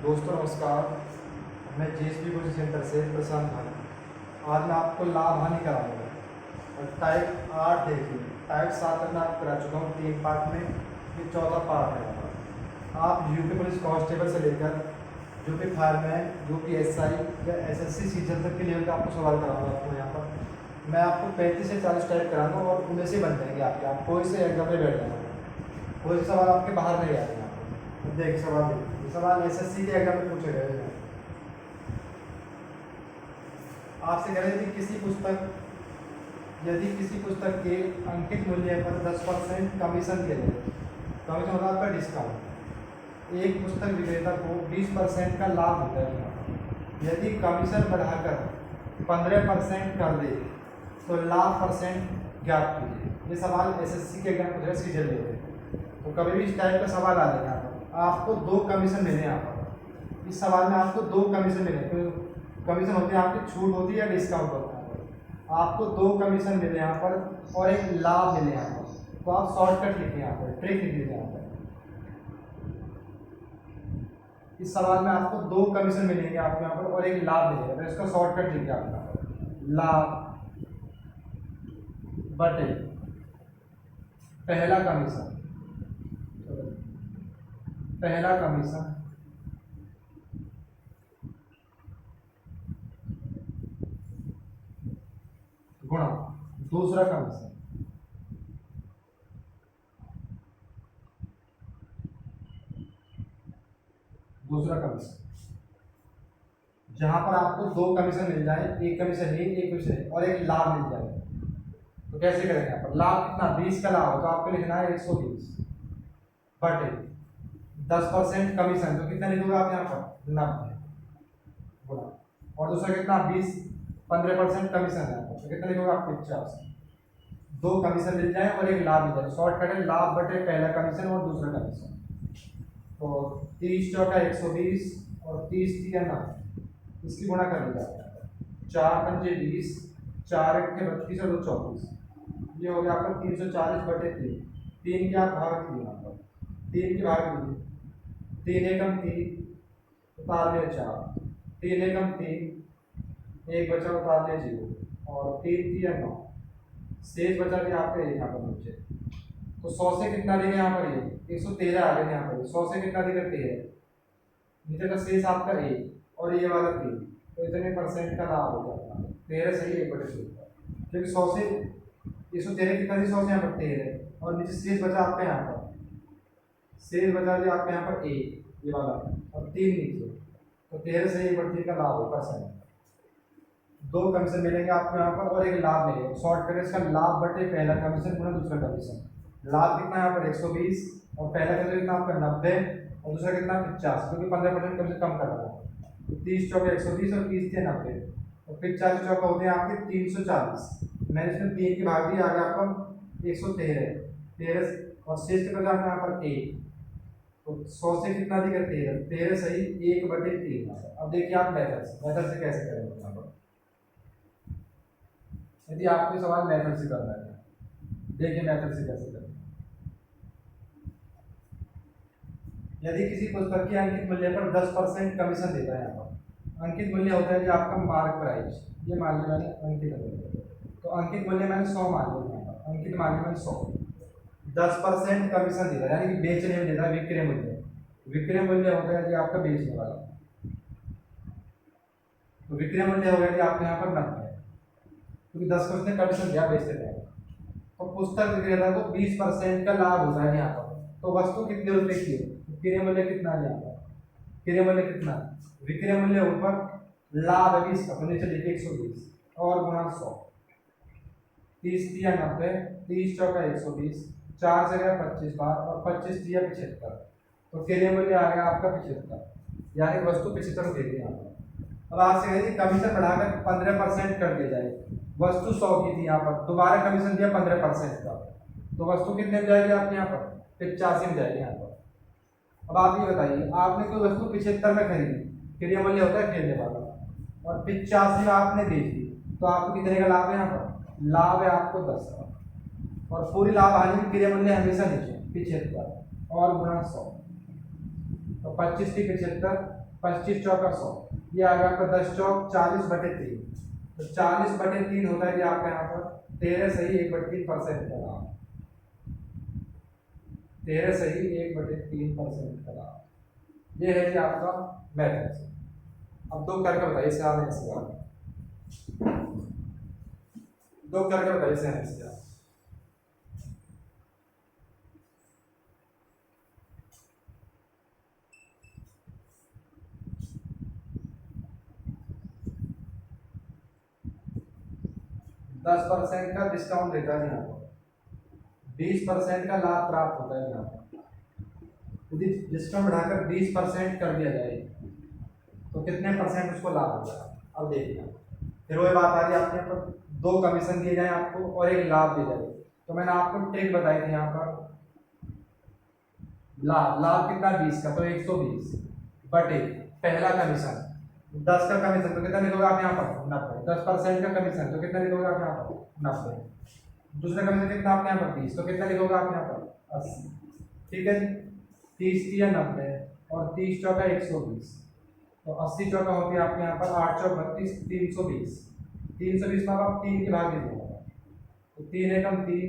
दोस्तों नमस्कार। मैं जीएसपी कोचिंग सेंटर से प्रशांत भाई। आज मैं आपको लाभ हानि कराऊंगा। और टाइप 8 देखिए, टाइप 7 तक मैं आपको करा चुका हूँ 3 पार्ट में, ये 14 पार्ट है हमारा। आप यूपी पुलिस कांस्टेबल से लेकर यूपी फायरमैन, यूपी एसआई या एसएससी सीजन तक के लेवल का आपको सवाल कराऊंगा। आपको यहाँ पर मैं आपको 35 से 40 टाइप कराऊंगा और उनमें से बन जाएंगे आपके। आप कोई से एग्जाम में बैठ जाएंगे, कोई सवाल आपके बाहर नहीं आएगा। देखिए सवाल, देखिए सवाल एसएससी के एग्जाम में पूछे गए हैं। आपसे कह रहे थे यदि किसी पुस्तक के अंकित मूल्य पर 10% कमीशन दिया जाए, कमीशन होता है आपका डिस्काउंट। एक पुस्तक विक्रेता को 20% का लाभ होता है। यदि कमीशन बढ़ाकर 15% कर दे तो लाभ परसेंट ज्ञात कीजिए। ये सवाल एसएससी के एग्जाम पूछे सीजन लेते हैं, तो कभी भी इस टाइप का सवाल आ जाएगा। आपको 2 कमीशन मिले यहाँ पर। इस सवाल में आपको 2 कमीशन मिले। तो कमीशन होते हैं आपकी छूट होती है या डिस्काउंट होता है। आपको 2 कमीशन मिले यहाँ पर और एक लाभ मिले यहाँ पर। तो आप शॉर्टकट लिखिए यहाँ पर, ट्रिक लिख लीजिए यहाँ पर। इस सवाल में आपको 2 कमीशन मिलेंगे आपको यहाँ पर और एक लाभ मिलेगा। तो इसका शॉर्टकट लिखिए आप यहाँ पर, लाभ बटे पहला कमीशन, पहला कमीशन गुणा दूसरा कमीशन। दूसरा कमीशन जहां पर आपको 2 कमीशन मिल जाए, एक कमीशन नहीं, एक कमीशन और एक लाभ मिल जाए, तो कैसे करेंगे? यहाँ पर लाभ कितना 20 का लाभ हो तो आपको लिखना है 120 बटे 10% कमीशन, तो कितना लिखोगे आप यहाँ पर 90 गुणा, और दूसरा कितना 15% कमीशन है तो कितना लिखोगे आप 50। 2 कमीशन मिल जाए और एक लाभ मिल जाए, शॉर्टकट है लाभ बटे पहला कमीशन और दूसरा कमीशन। तो 30 चौका 120 और 30 दिया ना, इसकी गुणा कर लीजिए। 4 पंजे 20, 4 एक के 32 और 2 34, ये हो गया आपका 340 बटे 3। 3 के आप भाग कीजिए यहाँ पर, 3 के भाग कीजिए। 3 एकम 3, उतार लिया 4, 3 एकम 3, एक बचा उतार लिया 0 और 3 दिया 9, शेष बचा दिया आपका 1 यहाँ पर नीचे। तो 100 से कितना देंगे यहाँ पर? ये 113 आ गए यहाँ पर। 100 से कितना देगा 13, नीचे का शेष आपका 1 और ये वाला 3, तो इतने परसेंट का लाभ हो जाता है 13 सही 1/100 का। क्योंकि 100 से 113 कितना दी, 100 से यहाँ पर 13 और नीचे शेष बचा आपका यहाँ पर, शेष बचा दिया आपका यहाँ पर 1 ये वाला और 3 नीचे, तो 13 से 1/3 का लाभ हो परसेंट। 2 कमीशन मिलेंगे आपको यहाँ पर और एक लाभ मिलेगा। शॉर्टकट इसका लाभ बटे पहला कमीशन गुणा दूसरा कमीशन। लाभ कितना यहाँ पर 120 और पहला कमीशन कितना आपका 90 और दूसरा कितना 50, क्योंकि 15% कमीशन कम कर रहा है। 30 चौके 120 और 30 थे 90 और 50 चौका होते हैं आपके 340। मैंने इसमें 3 की भाग दी, आ गया आपका 113 और शेष के बचा यहाँ पर 1। तो 100 से कितना दिया 13 सही 1/3। अब देखिए आप मेथड से कैसे करेंगे यहाँ पर। यदि आपको सवाल मेथड से करना है, देखिए मेथड से कैसे करें। यदि किसी पुस्तक के अंकित मूल्य पर 10% कमीशन देता है, यहाँ पर अंकित मूल्य होता है कि आपका मार्क प्राइस, ये मान लिया मैंने अंकित मूल्य, तो अंकित मूल्य मैंने 100 मान लिया, यहाँ पर अंकित मान लिया मैंने 100। 10% कमीशन देता है यानी कि बेचने में देता है, विक्रय मूल्य। विक्रय मूल्य होता है कि आपका बेचने वाला, तो विक्रय मूल्य हो गया कि आपके यहाँ पर 90, क्योंकि 10% कमीशन दिया बेचते टाइम। तो पुस्तक विक्रेता को 20% का लाभ होता है यहाँ पर। तो वस्तु कितने रुपए की है, विक्रय मूल्य कितना है यहाँ पर, विक्रय मूल्य कितना, विक्रय मूल्य ऊपर लाभ है 20 का, तो नीचे लिखिए 120 और गुणा 100। 30 दिया 90, 30 चौका 120, 4 से गया 25 बार और 25 दिया 75, तो विक्रय मूल्य आ गया आपका 75, यानी वस्तु 75 दे दी यहाँ पर। अब आपसे कहेंगे कमीशन बढ़ाकर 15% कर दिया जाए। वस्तु 100 की थी, यहाँ पर दोबारा कमीशन दिया 15% का, तो वस्तु कितने में जाएगी आपके यहाँ पर 85 में जाएगी यहाँ पर। अब आप ये बताइए, आपने कोई वस्तु 75 में खरीदी, क्रय मूल्य होता है खरीदने वाला, और 85 में आपने बेच दी, तो आपको कितने का लाभ है यहाँ पर? लाभ है आपको 10 का, और पूरी लाभ हानि में क्रय मूल्य हमेशा नीचे 75 और गुणा 100, तो 25 की 75 25 चौका 100, ये आ गया आपका 10 चौक 40/3। तो 40/3 होता है जी आपका यहाँ पर 13 सही 1/3% का लाभ। 13 सही 1/3% का लाभ, ये है जी आपका मैथड। अब दो करके बताइए इससे आने से, दो करके बताइए इससे आने से। 10% का डिस्काउंट देता है यहाँ पर, 20% का लाभ प्राप्त होता है यहाँ पर। यदि डिस्काउंट बढ़ाकर 20% कर दिया जाए तो कितने परसेंट उसको लाभ होगा। अब देखिए फिर वही बात आ रही है आपके यहाँ पर, दो कमीशन दिए जाए आपको और एक लाभ दिया जाए। तो मैंने आपको ट्रिक बताई थी यहाँ पर, लाभ कितना 20 का, तो 120 बटे पहला कमीशन 10 का कमीशन, तो कितना लिखोगे आप यहाँ पर 90। 10% का कमीशन तो कितना लिखोगे आप यहाँ पर 90। दूसरा कमीशन कितना आपके यहाँ पर 20, तो कितना लिखोगे आप यहाँ पर 80। ठीक है जी, 30 या 90 और 30 चौका 120, तो 80 चौका होती है आपके यहाँ पर 8 चौक 32, 320। 320 में आप 3 के भाग दीजिएगा, तो 3 एकम 3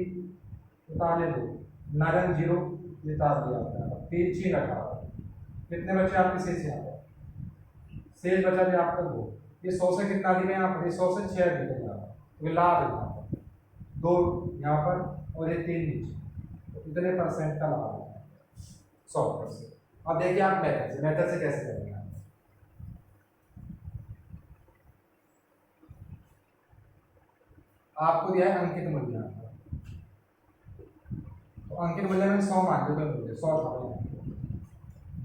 उतार ले 2 नारंग 0 उतार दिया आपका 3 6 रखा। कितने बचे आपके शेष यहाँ पर, शेष बचा दिया आपका 2। ये 100 से कितना दिए यहाँ पर, 100 से 6 दिए यहाँ पर, तो लाभ है यहाँ पर 2 यहाँ पर और ये 3 नीचे, तो इतने परसेंट का लाभ है 100%। अब देखिए आप मेथड से कैसे करेंगे। आपको दिया है अंकित मूल्य, तो अंकित मूल्य में 100 मान लो, 100 था,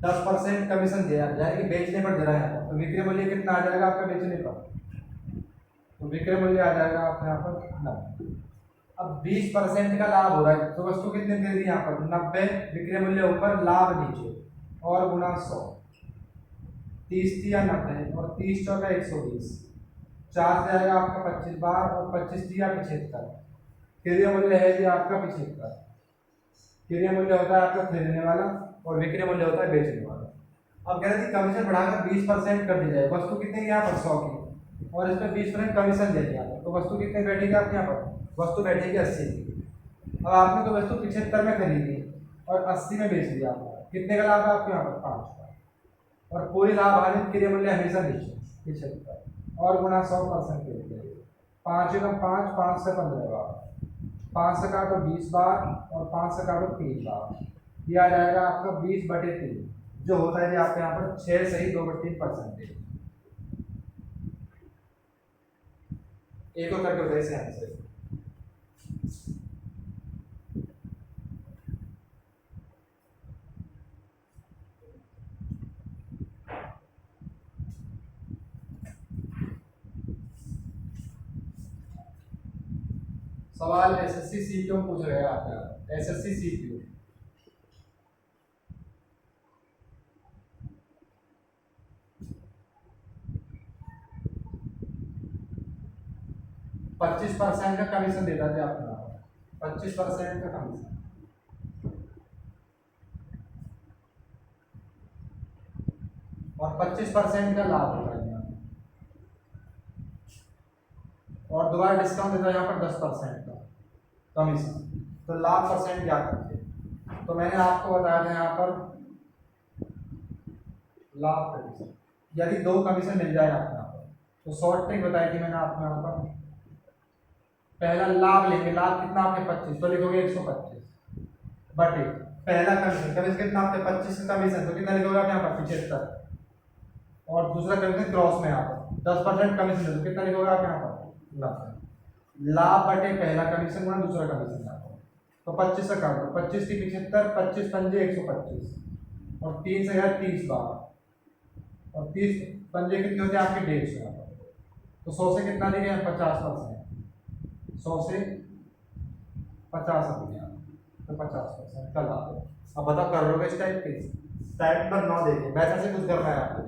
10% कमीशन दिया यानी कि बेचने पर दे रहा है, तो विक्रय मूल्य कितना आ जाएगा आपका बेचने पर, तो विक्रय मूल्य आ जाएगा आपका यहाँ पर 90। अब 20% का लाभ हो रहा है, तो वस्तु कितने दे दी यहाँ पर 90, विक्रय मूल्य ऊपर लाभ नीचे और गुना 100, 30 या 90 और 30 चौका 120, 4 से आएगा आपका 25 बार और 25 दिया 75। क्रय मूल्य है जी आपका 75। क्रय मूल्य होता है आपका खरीदने वाला और विक्रय मूल्य होता है बेचने वाला। अब कह रहे थे कमीशन बढ़ाकर 20% कर दी जाए, वस्तु कितने की यहाँ पर 100 की और इस पर 20% कमीशन दे दिया, तो वस्तु कितने बैठेगी आपके यहाँ पर, वस्तु बैठेगी 80 की। अब आपने तो वस्तु 75 में खरीदी और 80 में बेच दिया, कितने का लाभ है आपके यहाँ पर 5 का, और पूरी लाभ हानि क्रय मूल्य हमेशा नीचे 75 और गुना 100% के लिए 5 एकम 5, 5 से 15 बार, 5 से काटो 20 बार और 5 से काटो 30 बार, ये आ जाएगा आपका 20/3 जो होता है आपके यहाँ पर 6 सही 2/3%। एक और करके बताइए इसे आंसर। सवाल एसएससी सीपीयू पूछ रहे हैं आपका, एसएससी सीपीयू 25% का कमीशन देता है आपको, 25% का कमीशन और 25% का लाभ होता है और दोबारा डिस्काउंट देता है यहाँ पर 10% का कमीशन, तो लाभ परसेंट ज्ञात करते। तो मैंने आपको बताया था यहाँ पर लाभ कमीशन, यदि दो कमीशन मिल जाए आपको यहाँ पर, तो शॉर्ट ट्रिक बताई थी मैंने आपको यहाँ पर। पहला लाभ लेंगे, लाभ कितना आपके 25, तो लिखोगे 125 बटे पहला कमीशन, कमीशन कितना आपके 25 का कमीशन, तो कितना लिखोगे आप यहाँ पर 75 और दूसरा कमीशन क्रॉस में यहाँ पर 10% कमीशन, तो कितना लिखोगे आप यहाँ पर 90। लाभ बटे पहला कमीशन गुना दूसरा कमीशन यहाँ पर, तो 25 से काटो, 25 की 75, 25 पंजे 125 और 3 से 30 बार और 30 पंजे कितने होते हैं आपके 150 यहाँ पर, तो 100 से कितना लिखे हैं 50%, 100 से 50 लिखे, तो 50% का लाभ। अब बताओ कर लोगे इस टाइप के, टाइप पर 9 देखिए वैसे से कुछ करना है आपको।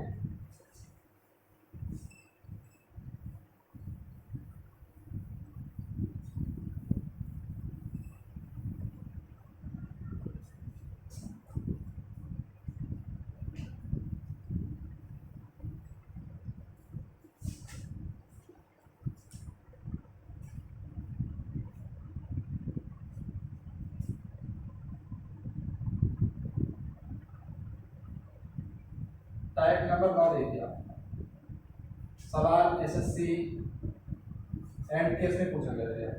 टाइप नंबर 9 देखिए आप, सवाल एसएससी एंड केस में पूछा गया है।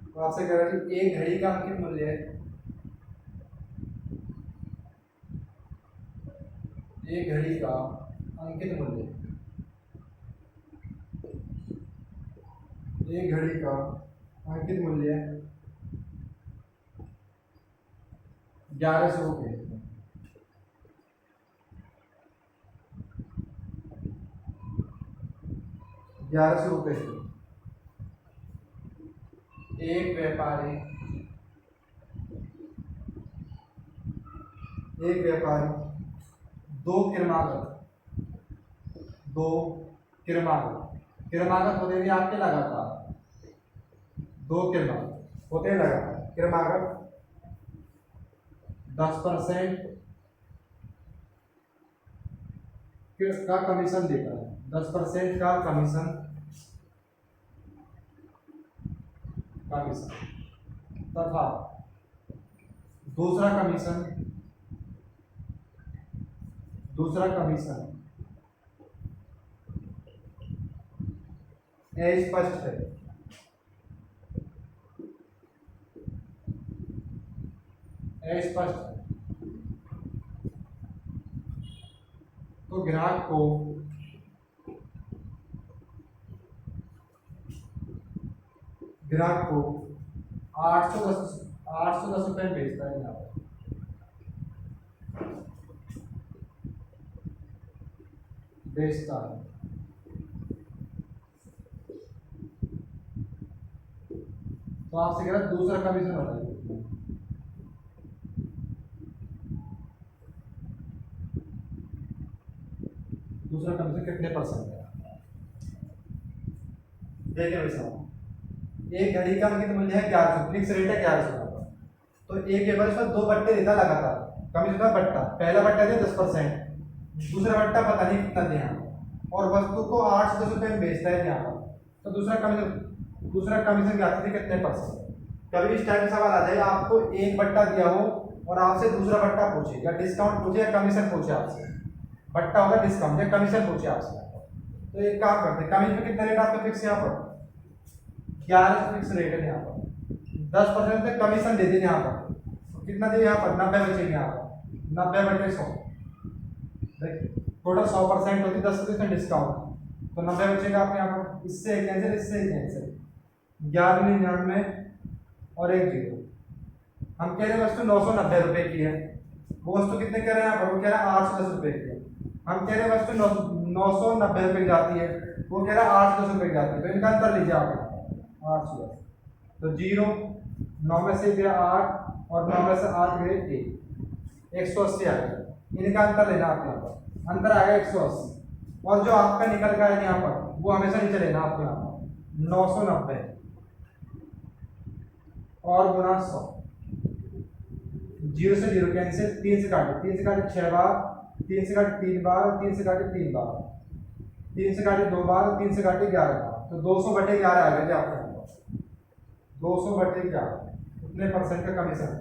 तो आपसे कह रहा है कि एक घड़ी का अंकित मूल्य है, एक घड़ी का अंकित मूल्य, एक घड़ी का अंकित मूल्य 1100 रुपये। 1100 रुपये एक व्यापारी, एक व्यापारी दो क्रमागत, दो क्रमागत, क्रमागत होते हैं आपके लगातार, दो क्रमागत होते हैं लगातार, क्रमागत 10% का कमीशन देता है, 10% का कमीशन, तथा दूसरा कमीशन, दूसरा कमीशन स्पष्ट है, स्पष्ट है। तो ग्राहक को ग्राहक को 810 रुपये में बेचता है यहाँ पर, बेचता है। तो आपसे कह रहा है दूसरा कमीशन बताइए, दूसरा कमीशन कितने परसेंट है। देखिए भाई साहब, एक घड़ी का अंकित मूल्य है 1100, फिक्स रेट है 1100 का। तो एक पेपर पर दो बट्टे देता लगातार, कमीशन का बट्टा, पहला बट्टा दिया 10%, दूसरा बट्टा पता नहीं कितना दिया, और वस्तु को 810 रुपये में बेचता है यहाँ पर। तो दूसरा कमीशन क्या आती है, कितने परसेंट। कभी इस टाइप का सवाल आ जाए, आपको एक बट्टा दिया हो और आपसे दूसरा बट्टा पूछे, या डिस्काउंट पूछे या कमीशन पूछे आपसे, बट्टा होगा डिस्काउंट या कमीशन पूछे आपसे, तो एक काम करते हैं, कमीशन कितना रेट आपका फिक्स यहाँ पर 11 फिक्स रेट है यहाँ पर, 10% पे कमीशन दे दें यहाँ पर, तो कितना दे यहाँ पर 90 बचेंगे यहाँ पर, 90/100, देखिए टोटल 100% होती है, 10% डिस्काउंट, तो 90 बचेगा आपके यहाँ पर, इससे कैंसिल, इससे कैंसिल, 1199 और 1 जीरो। हम कह रहे हैं वस्तु 990 रुपये की है, वो वस्तु कितने कह रहे हैं यहाँ पर, वो कह रहा है 810 रुपये की है। हम कह रहे हैं वस्तु 990 रुपये की जाती है, वो कह रहा है 810 रुपये की जाती है, तो इनका अंतर लीजिए आप 810, तो 0, 9 में से गया 8 और 9 में से 8 गए 1, 180 आ गया, इनका अंतर लेना आप यहाँ पर, अंतर आ गया 180, और जो आपका निकल गया है यहाँ पर वो हमेशा नीचे लेना आपको यहाँ पर 990 और गुना 100, 0 से 0 कैंसिल, 3 से काटे 6 बार, 3 से काटे 3 बार, 3 से काटे 3 बार, 3 से काटे 2 बार, 3 से काटे 11 बार, तो 200/11 आ गया आपके यहाँ पर, 200/11 कितने परसेंट का कमीशन है।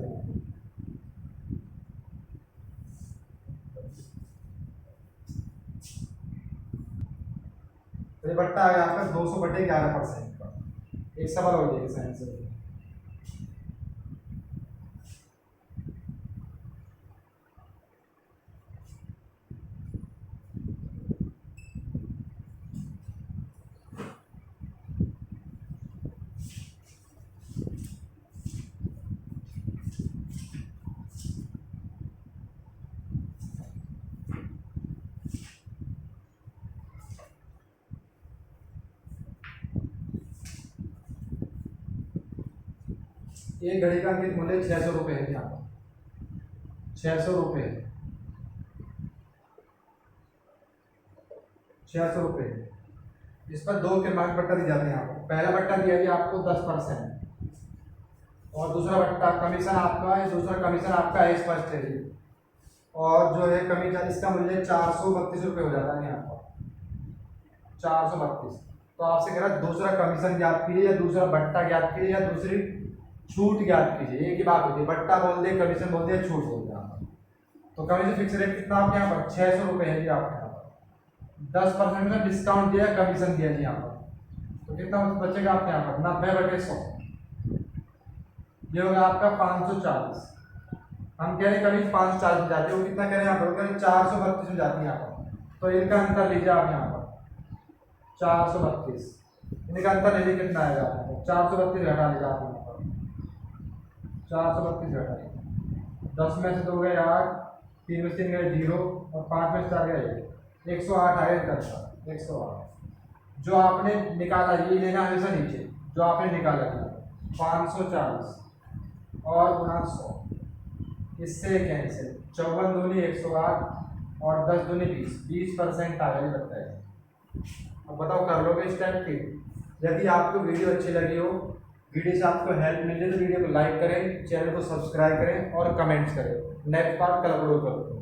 तो ये बट्टा आ गया आपका 200/11% का। एक सवाल हो जाएगा साइंस से, एक घड़ी का अंकित मूल्य 600 रुपये है यहाँ पर, 600 रुपये, 600 रुपये। इस पर दो क्रमांक बट्टा दिए जाते हैं यहाँ पर, पहला बट्टा दिया गया आपको 10% और दूसरा बट्टा कमीशन आपका है, दूसरा कमीशन आपका है स्पष्ट है, और जो है कमीशन इसका मूल्य 432 रुपये हो जाता है यहाँ पर, 432। तो आपसे कह रहा है दूसरा कमीशन ज्ञात कीजिए, या दूसरा बट्टा ज्ञात कीजिए, या दूसरी छूट ज्ञात कीजिए, एक ही बात होती है, बट्टा बोल दिया, कमीशन बोल दिया, छूट बोल दिया। तो कमीशन फिक्स रेट कितना आपके यहाँ पर 600 रुपये है जी आपके यहाँ पर। 10% का डिस्काउंट दिया, कमीशन दिया जी यहाँ पर, तो कितना बचेगा आपके यहाँ पर 90/100, ये होगा आपका 540। हम कह रहे हैं कमीज 540 में जाती है, वो कितना कह रहे हैं यहाँ पर, 432 में जाती है यहाँ पर। तो इनका अंतर लीजिए आप यहाँ पर 432, इनका अंतर लीजिए कितना आएगा आपको, 432 घटा लीजिए आप यहाँ पर, 432 घटा लीजिए, 10 में से 2 गए 8, 3 में से 3 गए 0 और 5 में से 4 गए 108 आएगा इनका अंतर, 108। जो आपने निकाला ये लेना हमेशा नीचे, जो आपने निकाला था 540 और गुणा 100, इससे कैंसिल, 54 दूनी 108 और 10 दूनी 20% आ गई लगता है। अब बताओ कर लोगे इस टाइप की? यदि आपको वीडियो अच्छी लगी हो, वीडियो से आपको हेल्प मिल जाए तो वीडियो को लाइक करें, चैनल को सब्सक्राइब करें और कमेंट्स करें। नेक्स्ट पार्ट कल अपलोड करूँगा।